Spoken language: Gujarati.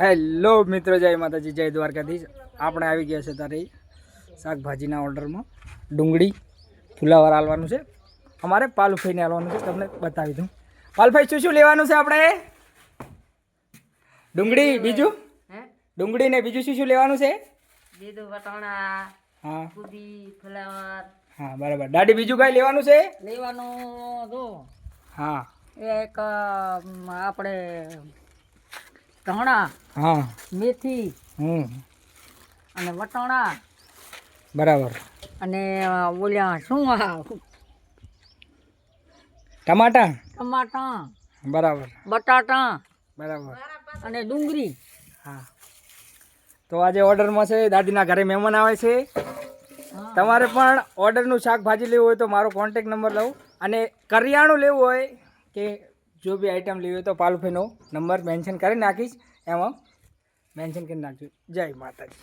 હેલો મિત્રો, જય માતાજી, જય દ્વારકાધીશ. આપણે આવી ગયા છે તારે શાકભાજીના ઓર્ડરમાં. ડુંગળી ફુલાવર આલવાનું છે અમારે, પાલુભાઈને આલવાનું છે. તમને બતાવી દઉં. પાલુભાઈ શું શું લેવાનું છે આપણે? ડુંગળી, બીજું ડુંગળી ને બીજું શું શું લેવાનું છે? વટાણા, હા, દૂધી, ફુલાવર. હા, બરાબર. દાદી, બીજું કાંઈ લેવાનું છે? લેવાનું જો હા, એક આપણે ધાણા, હા, મેથી અને વટાણા બરાબર. અને ઓલ્યા શું ટમાટા, ટમાટા, બરાબર, બટાટા બરાબર. અને ડુંગળી. હા, તો આજે ઓર્ડરમાં છે. દાદીના ઘરે મહેમાન આવે છે. તમારે પણ ઓર્ડરનું શાકભાજી લેવું હોય તો મારો કોન્ટેક નંબર લઉં, અને કરિયાણું લેવું હોય કે જો બી આઈટમ લેવી હોય તો પાલુભાઈનો નંબર મેન્શન કરી નાખીશ, એમાં મેન્શન કરી નાખજો. જય માતાજી.